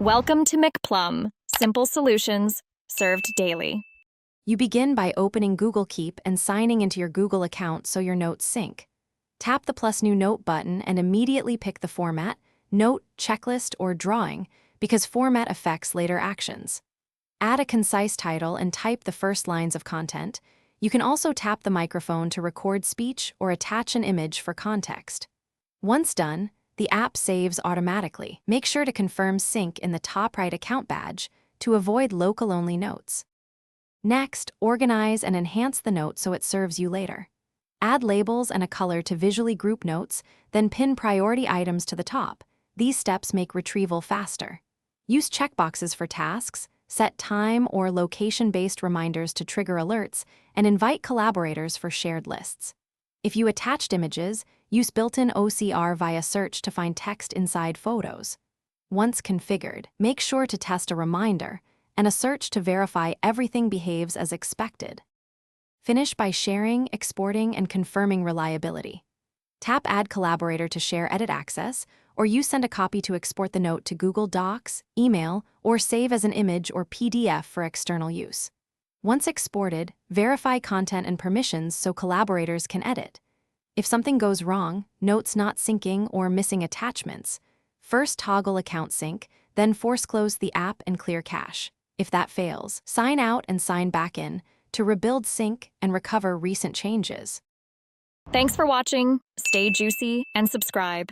Welcome to McPlum, simple solutions served daily. You begin by opening Google Keep and signing into your Google account so your notes sync. Tap the plus new note button and immediately pick the format, note, checklist, or drawing, because format affects later actions. Add a concise title and type the first lines of content. You can also tap the microphone to record speech or attach an image for context. Once done, the app saves automatically. Make sure to confirm sync in the top right account badge to avoid local-only notes. Next, organize and enhance the note so it serves you later. Add labels and a color to visually group notes, then pin priority items to the top. These steps make retrieval faster. Use checkboxes for tasks, set time or location-based reminders to trigger alerts, and invite collaborators for shared lists. If you attached images, use built-in OCR via search to find text inside photos. Once configured, make sure to test a reminder and a search to verify everything behaves as expected. Finish by sharing, exporting, and confirming reliability. Tap Add Collaborator to share edit access, or you send a copy to export the note to Google Docs, email, or save as an image or PDF for external use. Once exported, verify content and permissions so collaborators can edit. If something goes wrong, notes not syncing or missing attachments, first toggle account sync, then force close the app and clear cache. If that fails, sign out and sign back in to rebuild sync and recover recent changes. Thanks for watching. Stay juicy and subscribe.